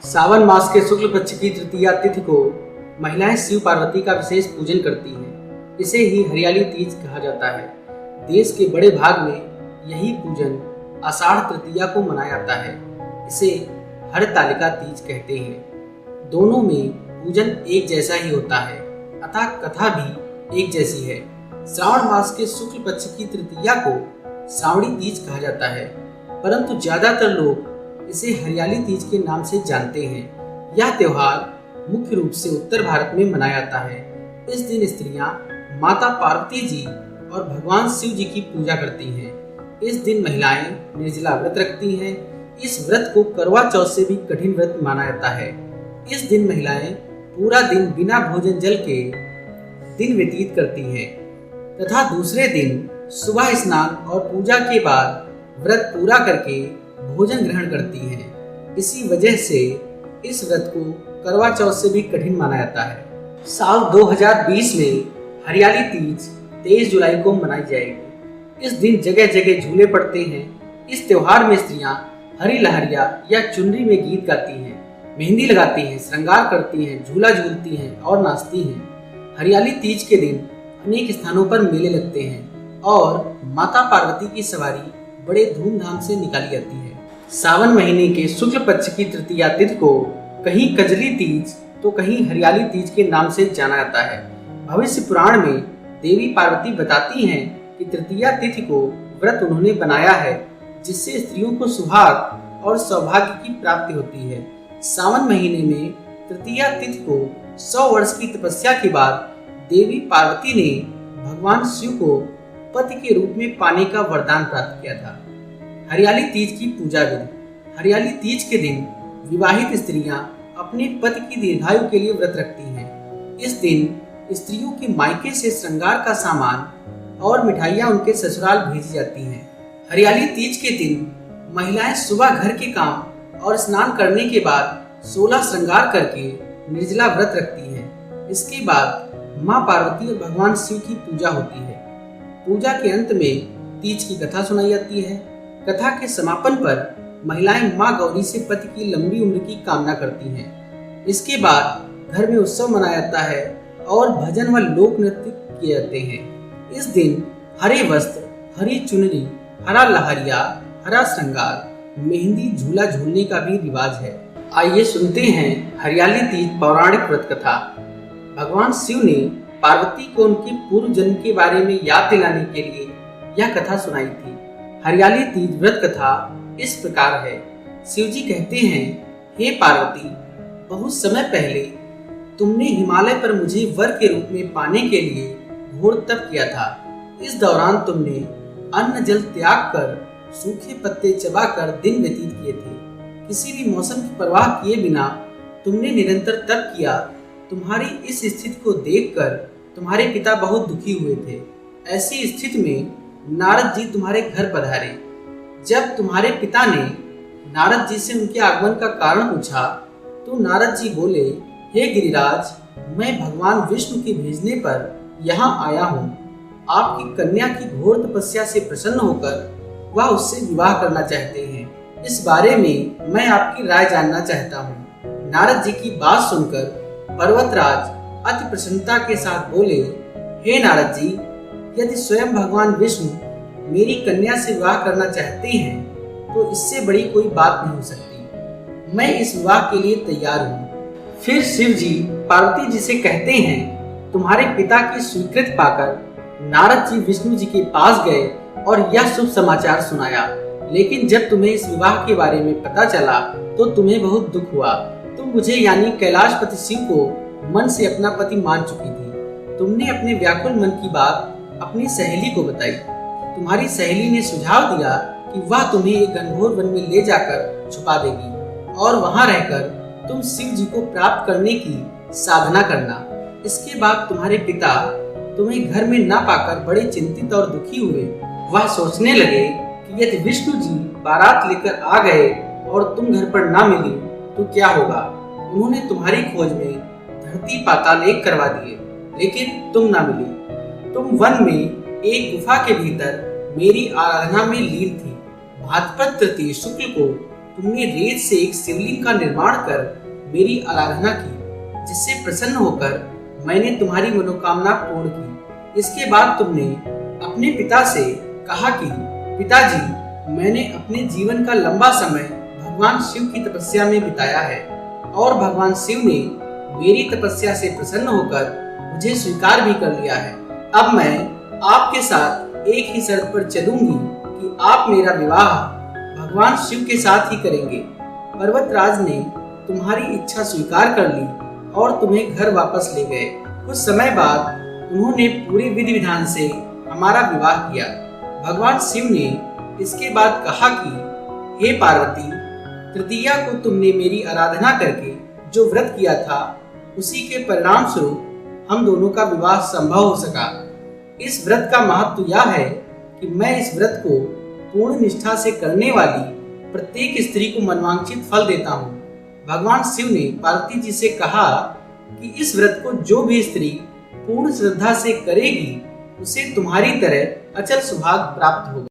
सावन मास के शुक्ल पक्ष की तृतीया तिथि को महिलाएं शिव पार्वती का विशेष पूजन करती हैं। इसे ही हरियाली तीज कहा जाता है। देश के बड़े भाग में यही पूजन आषाढ़ तृतीया को मनाया जाता है। इसे हरतालिका तीज कहते हैं। दोनों में पूजन एक जैसा ही होता है, अतः कथा भी एक जैसी है। श्रावण मास के शुक्ल पक्ष की तृतीया को श्रावणी तीज कहा जाता है, परंतु ज्यादातर लोग इसे हरियाली तीज के नाम से जानते हैं। यह त्योहार मुख्य रूप से उत्तर भारत में मनाया जाता है। इस दिन स्त्रियां माता पार्वती जी और भगवान शिव जी की पूजा करती हैं। इस दिन महिलाएं निर्जला व्रत रखती हैं। इस व्रत को करवा चौथ से भी कठिन व्रत माना जाता है। इस दिन महिलाएं पूरा दिन बिना भोजन जल के दिन व्यतीत करती हैं तथा दूसरे दिन सुबह स्नान और पूजा के बाद व्रत पूरा करके भोजन ग्रहण करती हैं। इसी वजह से इस व्रत को करवा चौथ से भी कठिन माना जाता है। साल 2020 में हरियाली तीज 23 जुलाई को मनाई जाएगी। इस दिन जगह जगह झूले पड़ते हैं। इस त्योहार में स्त्रियां हरी लहरिया या चुनरी में गीत गाती हैं, मेहंदी लगाती हैं, श्रृंगार करती हैं, झूला झूलती हैं और नाचती हैं। हरियाली तीज के दिन अनेक स्थानों पर मेले लगते हैं और माता पार्वती की सवारी बड़े धूमधाम से निकाली जाती है। सावन महीने के शुक्ल पक्ष की तृतीया तिथि को कहीं कजली तीज तो कहीं हरियाली तीज के नाम से जाना जाता है। भविष्य पुराण में देवी पार्वती बताती हैं कि तृतीया तिथि को व्रत उन्होंने बनाया है जिससे स्त्रियों को सुहाग और सौभाग्य की प्राप्ति होती है। सावन महीने में तृतीया तिथि को 100 वर्ष की तपस्या के बाद देवी पार्वती ने भगवान शिव को पति के रूप में पाने का वरदान प्राप्त किया था। हरियाली तीज की पूजा विधि। हरियाली तीज के दिन विवाहित स्त्रियां अपने पति की दीर्घायु के लिए व्रत रखती हैं। इस दिन स्त्रियों के मायके से श्रृंगार का सामान और मिठाइयां उनके ससुराल भेजी जाती हैं। हरियाली तीज के दिन महिलाएं सुबह घर के काम और स्नान करने के बाद 16 श्रृंगार करके निर्जला व्रत रखती हैं। इसके बाद मां पार्वती और भगवान शिव की पूजा होती है। पूजा के अंत में तीज की कथा सुनाई जाती है। कथा के समापन पर महिलाएं मां गौरी से पति की लंबी उम्र की कामना करती हैं। इसके बाद घर में उत्सव मनाया जाता है और भजन व लोक नृत्य किए जाते हैं। इस दिन हरे वस्त्र, हरी चुनरी, हरा लहरिया, हरा श्रृंगार, मेहंदी, झूला झूलने का भी रिवाज है। आइए सुनते हैं हरियाली तीज पौराणिक व्रत कथा। भगवान शिव ने पार्वती को उनके पूर्व जन्म के बारे में याद दिलाने के लिए यह कथा सुनाई थी। हरियाली तीज व्रत कथा इस प्रकार है। शिव जी कहते हैं, हे पार्वती, बहुत समय पहले तुमने हिमालय पर मुझे वर के रूप में पाने के लिए घोर तप किया था। इस दौरान तुमने अन्न जल त्याग कर सूखे पत्ते चबाकर दिन व्यतीत किए थे। किसी भी मौसम की परवाह किए बिना तुमने निरंतर तप किया। तुम्हारी इस स्थिति को देखकर तुम्हारे पिता बहुत दुखी हुए थे। ऐसी स्थिति में नारद जी तुम्हारे घर पधारे। जब तुम्हारे पिता ने नारद जी से उनके आगमन का कारण पूछा तो नारद जी बोले, हे गिरिराज, मैं भगवान विष्णु के भेजने पर यहाँ आया हूँ। आपकी कन्या की घोर तपस्या से प्रसन्न होकर वह उससे विवाह करना चाहते हैं। इस बारे में मैं आपकी राय जानना चाहता हूँ। नारद जी की बात सुनकर पर्वतराज अति प्रसन्नता के साथ बोले, हे नारद जी, यदि स्वयं भगवान विष्णु मेरी कन्या से विवाह करना चाहते हैं तो इससे बड़ी कोई बात नहीं हो सकती। मैं इस विवाह के लिए तैयार हूँ। फिर शिव जी पार्वती जी से कहते हैं, तुम्हारे पिता की स्वीकृति पाकर नारद जी विष्णु जी के पास गए और यह शुभ समाचार सुनाया। लेकिन जब तुम्हें इस विवाह के बारे में पता चला तो तुम्हें बहुत दुख हुआ। तुम मुझे यानी कैलाशपति शिव को मन से अपना पति मान चुकी थी। तुमने अपने व्याकुल मन की बात अपनी सहेली को बताई। तुम्हारी सहेली ने सुझाव दिया कि वह तुम्हें एक घनघोर वन में ले जाकर छुपा देगी और वहां रहकर तुम शिव जी को प्राप्त करने की साधना करना। इसके बाद तुम्हारे पिता तुम्हें घर में ना पाकर बड़े चिंतित और दुखी हुए। वह सोचने लगे कि यदि विष्णु जी बारात लेकर आ गए और तुम घर पर ना मिली तो क्या होगा। उन्होंने तुम्हारी खोज में धरती पाताल एक करवा दिए, लेकिन तुम ना मिली। तुम वन में एक गुफा के भीतर मेरी आराधना में लीन थी। भाद्रपद तृतीय शुक्ल को तुमने रेत से एक शिवलिंग का निर्माण कर मेरी आराधना की, जिससे प्रसन्न होकर मैंने तुम्हारी मनोकामना पूर्ण की। इसके बाद तुमने अपने पिता से कहा कि पिताजी, मैंने अपने जीवन का लंबा समय भगवान शिव की तपस्या में बिताया है और भगवान शिव ने मेरी तपस्या से प्रसन्न होकर मुझे स्वीकार भी कर लिया है। अब मैं आपके साथ एक ही शर्त पर चलूंगी कि आप मेरा विवाह भगवान शिव के साथ ही करेंगे। पर्वतराज ने तुम्हारी इच्छा स्वीकार कर ली और तुम्हें घर वापस ले गए। कुछ समय बाद उन्होंने पूरे विधि विधान से हमारा विवाह किया। भगवान शिव ने इसके बाद कहा कि हे पार्वती, तृतीया को तुमने मेरी आराधना करके जो व्रत किया था, उसी के परिणाम स्वरूप हम दोनों का विवाह संभव हो सका। इस व्रत का महत्व यह है कि मैं इस व्रत को पूर्ण निष्ठा से करने वाली प्रत्येक स्त्री को मनवांछित फल देता हूँ। भगवान शिव ने पार्वती जी से कहा कि इस व्रत को जो भी स्त्री पूर्ण श्रद्धा से करेगी, उसे तुम्हारी तरह अचल सौभाग्य प्राप्त होगा।